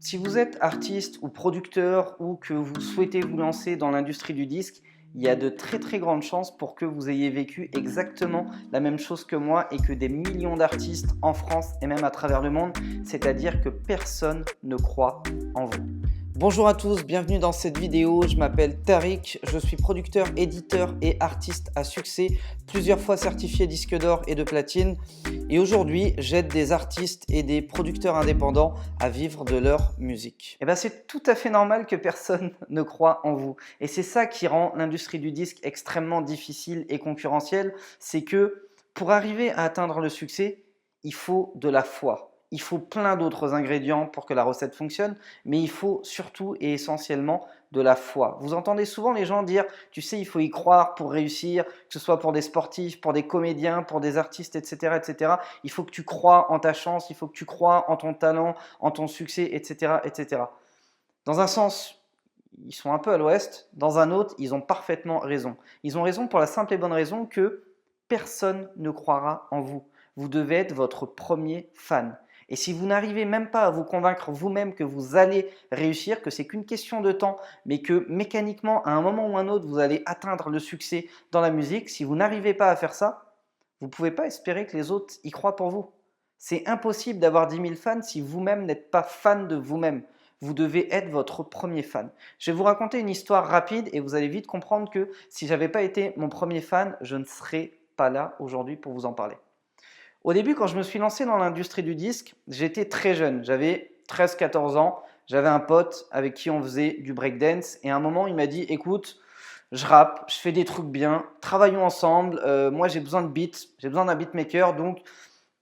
Si vous êtes artiste ou producteur ou que vous souhaitez vous lancer dans l'industrie du disque, il y a de très grandes chances pour que vous ayez vécu exactement la même chose que moi et que des millions d'artistes en France et même à travers le monde, c'est-à-dire que personne ne croit en vous. Bonjour à tous, bienvenue dans cette vidéo. Je m'appelle Tariq, je suis producteur, éditeur et artiste à succès, plusieurs fois certifié disque d'or et de platine. Et aujourd'hui, j'aide des artistes et des producteurs indépendants à vivre de leur musique. Et bien, c'est tout à fait normal que personne ne croit en vous. Et c'est ça qui rend l'industrie du disque extrêmement difficile et concurrentielle. C'est que pour arriver à atteindre le succès, il faut de la foi. Il faut plein d'autres ingrédients pour que la recette fonctionne, mais il faut surtout et essentiellement de la foi. Vous entendez souvent les gens dire, tu sais, il faut y croire pour réussir, que ce soit pour des sportifs, pour des comédiens, pour des artistes, etc., etc. Il faut que tu crois en ta chance, il faut que tu crois en ton talent, en ton succès, etc., etc. Dans un sens, ils sont un peu à l'ouest, dans un autre, ils ont parfaitement raison. Ils ont raison pour la simple et bonne raison que personne ne croira en vous. Vous devez être votre premier fan. Et si vous n'arrivez même pas à vous convaincre vous-même que vous allez réussir, que c'est qu'une question de temps, mais que mécaniquement, à un moment ou un autre, vous allez atteindre le succès dans la musique, si vous n'arrivez pas à faire ça, vous ne pouvez pas espérer que les autres y croient pour vous. C'est impossible d'avoir 10 000 fans si vous-même n'êtes pas fan de vous-même. Vous devez être votre premier fan. Je vais vous raconter une histoire rapide et vous allez vite comprendre que si je n'avais pas été mon premier fan, je ne serais pas là aujourd'hui pour vous en parler. Au début, quand je me suis lancé dans l'industrie du disque, j'étais très jeune, j'avais 13-14 ans, j'avais un pote avec qui on faisait du breakdance et à un moment il m'a dit écoute, je rappe, je fais des trucs bien, travaillons ensemble, moi j'ai besoin de beats, j'ai besoin d'un beatmaker, donc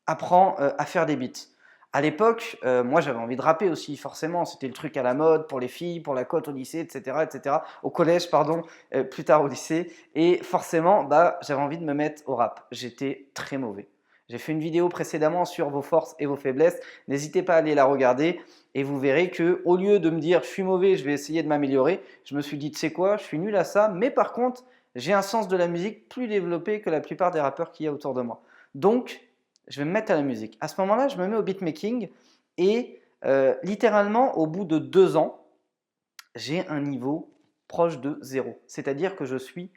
apprends à faire des beats. À l'époque, moi j'avais envie de rapper aussi, forcément, c'était le truc à la mode pour les filles, pour la cote au lycée, etc., etc., au collège, pardon, plus tard au lycée, et forcément, bah, j'avais envie de me mettre au rap. J'étais très mauvais. J'ai fait une vidéo précédemment sur vos forces et vos faiblesses. N'hésitez pas à aller la regarder et vous verrez que au lieu de me dire je suis mauvais, je vais essayer de m'améliorer, je me suis dit tu sais quoi, je suis nul à ça, mais par contre j'ai un sens de la musique plus développé que la plupart des rappeurs qu'il y a autour de moi. Donc je vais me mettre à la musique. À ce moment-là, je me mets au beatmaking et littéralement au bout de 2 ans, j'ai un niveau proche de zéro. C'est-à-dire que je suis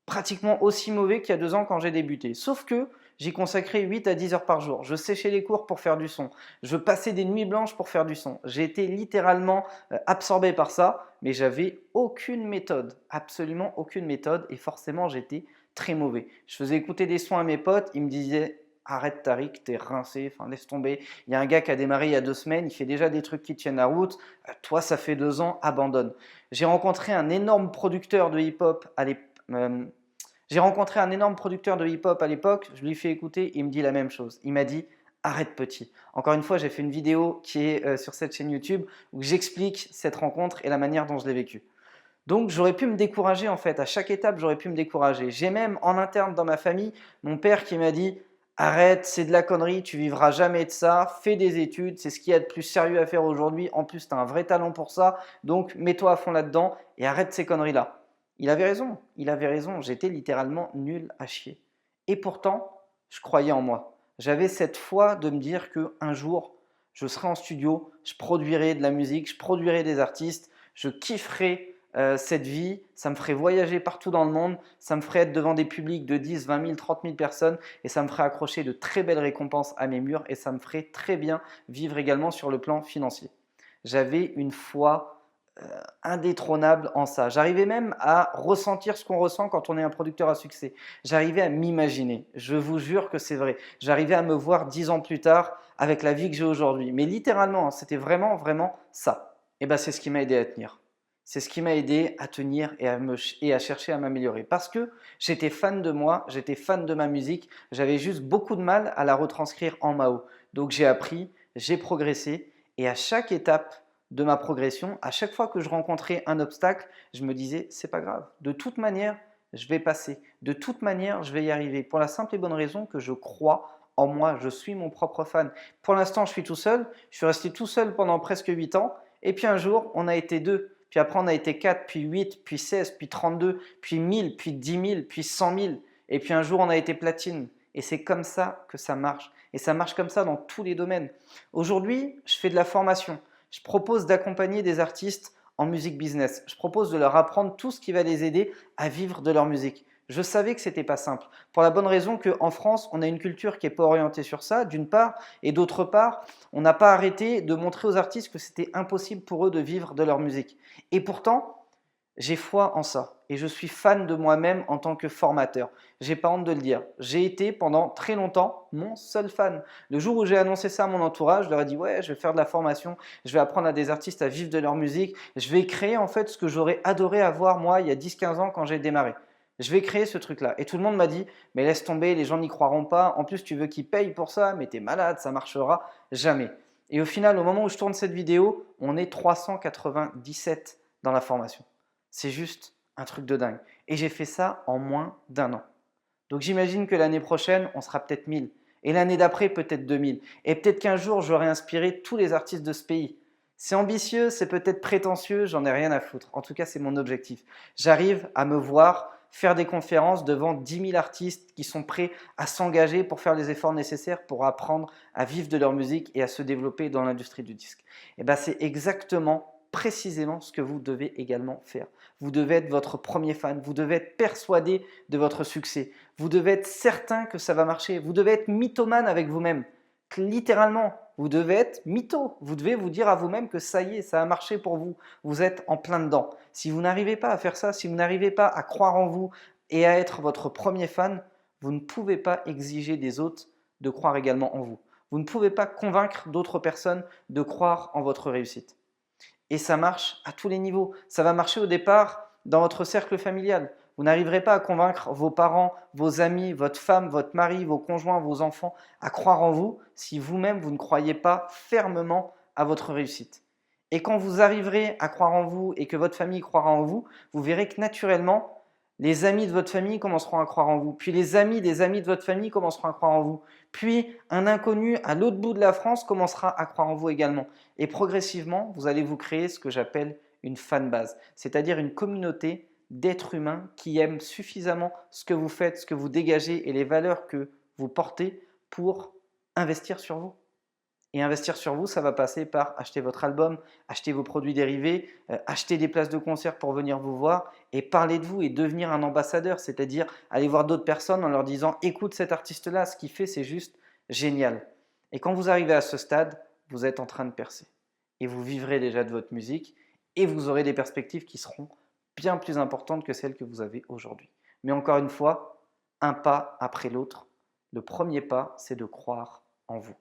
pratiquement aussi mauvais qu'il y a 2 ans quand j'ai débuté. Sauf que j'y consacrais 8 à 10 heures par jour. Je séchais les cours pour faire du son. Je passais des nuits blanches pour faire du son. J'ai été littéralement absorbé par ça, mais j'avais aucune méthode, absolument aucune méthode, et forcément j'étais très mauvais. Je faisais écouter des sons à mes potes, ils me disaient arrête Tariq, t'es rincé, enfin laisse tomber. Il y a un gars qui a démarré il y a 2 semaines, il fait déjà des trucs qui tiennent la route. Toi, ça fait 2 ans, abandonne. J'ai rencontré un énorme producteur de hip-hop à l'époque. J'ai rencontré un énorme producteur de hip-hop à l'époque, je lui fais écouter, il me dit la même chose. Il m'a dit arrête petit. Encore une fois, j'ai fait une vidéo qui est sur cette chaîne YouTube où j'explique cette rencontre et la manière dont je l'ai vécue. Donc j'aurais pu me décourager en fait, à chaque étape j'aurais pu me décourager. J'ai même en interne dans ma famille mon père qui m'a dit arrête, c'est de la connerie, tu vivras jamais de ça, fais des études, c'est ce qu'il y a de plus sérieux à faire aujourd'hui, en plus tu as un vrai talent pour ça, donc mets-toi à fond là-dedans et arrête ces conneries-là. Il avait raison, j'étais littéralement nul à chier. Et pourtant, je croyais en moi. J'avais cette foi de me dire qu'un jour, je serai en studio, je produirai de la musique, je produirai des artistes, je kifferai cette vie, ça me ferait voyager partout dans le monde, ça me ferait être devant des publics de 10, 20 000, 30 000 personnes et ça me ferait accrocher de très belles récompenses à mes murs et ça me ferait très bien vivre également sur le plan financier. J'avais une foi indétrônable en ça. J'arrivais même à ressentir ce qu'on ressent quand on est un producteur à succès. J'arrivais à m'imaginer. Je vous jure que c'est vrai. J'arrivais à me voir 10 ans plus tard avec la vie que j'ai aujourd'hui. Mais littéralement, c'était vraiment ça. Et ben, c'est ce qui m'a aidé à tenir. C'est ce qui m'a aidé à tenir et à chercher à m'améliorer. Parce que j'étais fan de moi, j'étais fan de ma musique, j'avais juste beaucoup de mal à la retranscrire en Mao. Donc j'ai appris, j'ai progressé et à chaque étape de ma progression, à chaque fois que je rencontrais un obstacle, je me disais c'est pas grave. De toute manière, je vais passer. De toute manière, je vais y arriver. Pour la simple et bonne raison que je crois en moi, je suis mon propre fan. Pour l'instant, je suis tout seul. Je suis resté tout seul pendant presque 8 ans. Et puis un jour, on a été 2. Puis après, on a été 4, puis 8, puis 16, puis 32, puis 1000, puis 10 000, puis 100 000. Et puis un jour, on a été platine. Et c'est comme ça que ça marche. Et ça marche comme ça dans tous les domaines. Aujourd'hui, je fais de la formation. Je propose d'accompagner des artistes en musique business. Je propose de leur apprendre tout ce qui va les aider à vivre de leur musique. Je savais que ce n'était pas simple, pour la bonne raison qu'en France, on a une culture qui n'est pas orientée sur ça, d'une part, et d'autre part, on n'a pas arrêté de montrer aux artistes que c'était impossible pour eux de vivre de leur musique. Et pourtant, j'ai foi en ça et je suis fan de moi-même en tant que formateur. J'ai pas honte de le dire. J'ai été pendant très longtemps mon seul fan. Le jour où j'ai annoncé ça à mon entourage, je leur ai dit ouais, je vais faire de la formation, je vais apprendre à des artistes à vivre de leur musique, je vais créer en fait ce que j'aurais adoré avoir moi il y a 10-15 ans quand j'ai démarré. Je vais créer ce truc-là. Et tout le monde m'a dit mais laisse tomber, les gens n'y croiront pas. En plus, tu veux qu'ils payent pour ça, mais t'es malade, ça marchera jamais. Et au final, au moment où je tourne cette vidéo, on est 397 dans la formation. C'est juste un truc de dingue. Et j'ai fait ça en moins d'1 an. Donc j'imagine que l'année prochaine, on sera peut-être 1000. Et l'année d'après, peut-être 2000. Et peut-être qu'un jour, j'aurai inspiré tous les artistes de ce pays. C'est ambitieux, c'est peut-être prétentieux, j'en ai rien à foutre. En tout cas, c'est mon objectif. J'arrive à me voir faire des conférences devant 10 000 artistes qui sont prêts à s'engager pour faire les efforts nécessaires pour apprendre à vivre de leur musique et à se développer dans l'industrie du disque. Et bien, c'est exactement précisément ce que vous devez également faire. Vous devez être votre premier fan, vous devez être persuadé de votre succès, vous devez être certain que ça va marcher, vous devez être mythomane avec vous-même. Littéralement, vous devez être mytho, vous devez vous dire à vous-même que ça y est, ça a marché pour vous, vous êtes en plein dedans. Si vous n'arrivez pas à faire ça, si vous n'arrivez pas à croire en vous et à être votre premier fan, vous ne pouvez pas exiger des autres de croire également en vous. Vous ne pouvez pas convaincre d'autres personnes de croire en votre réussite. Et ça marche à tous les niveaux. Ça va marcher au départ dans votre cercle familial. Vous n'arriverez pas à convaincre vos parents, vos amis, votre femme, votre mari, vos conjoints, vos enfants à croire en vous si vous-même vous ne croyez pas fermement à votre réussite. Et quand vous arriverez à croire en vous et que votre famille croira en vous, vous verrez que naturellement, les amis de votre famille commenceront à croire en vous. Puis les amis des amis de votre famille commenceront à croire en vous. Puis un inconnu à l'autre bout de la France commencera à croire en vous également. Et progressivement, vous allez vous créer ce que j'appelle une fanbase, c'est-à-dire une communauté d'êtres humains qui aiment suffisamment ce que vous faites, ce que vous dégagez et les valeurs que vous portez pour investir sur vous. Et investir sur vous, ça va passer par acheter votre album, acheter vos produits dérivés, acheter des places de concert pour venir vous voir et parler de vous et devenir un ambassadeur, c'est-à-dire aller voir d'autres personnes en leur disant « écoute cet artiste-là, ce qu'il fait, c'est juste génial ». Et quand vous arrivez à ce stade, vous êtes en train de percer. Et vous vivrez déjà de votre musique et vous aurez des perspectives qui seront bien plus importantes que celles que vous avez aujourd'hui. Mais encore une fois, un pas après l'autre. Le premier pas, c'est de croire en vous.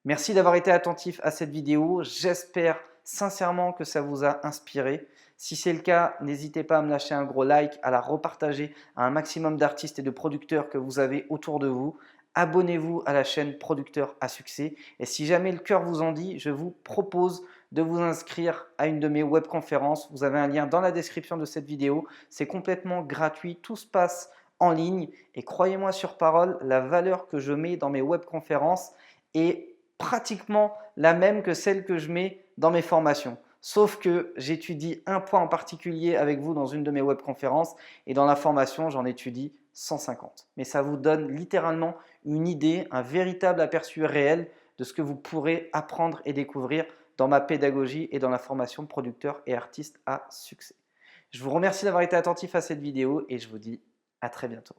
Merci d'avoir été attentif à cette vidéo. J'espère sincèrement que ça vous a inspiré. Si c'est le cas, n'hésitez pas à me lâcher un gros like, à la repartager à un maximum d'artistes et de producteurs que vous avez autour de vous. Abonnez-vous à la chaîne Producteurs à succès. Et si jamais le cœur vous en dit, je vous propose de vous inscrire à une de mes webconférences. Vous avez un lien dans la description de cette vidéo. C'est complètement gratuit. Tout se passe en ligne. Et croyez-moi sur parole, la valeur que je mets dans mes webconférences est pratiquement la même que celle que je mets dans mes formations. Sauf que j'étudie un point en particulier avec vous dans une de mes webconférences et dans la formation, j'en étudie 150. Mais ça vous donne littéralement une idée, un véritable aperçu réel de ce que vous pourrez apprendre et découvrir dans ma pédagogie et dans la formation producteur et artiste à succès. Je vous remercie d'avoir été attentif à cette vidéo et je vous dis à très bientôt.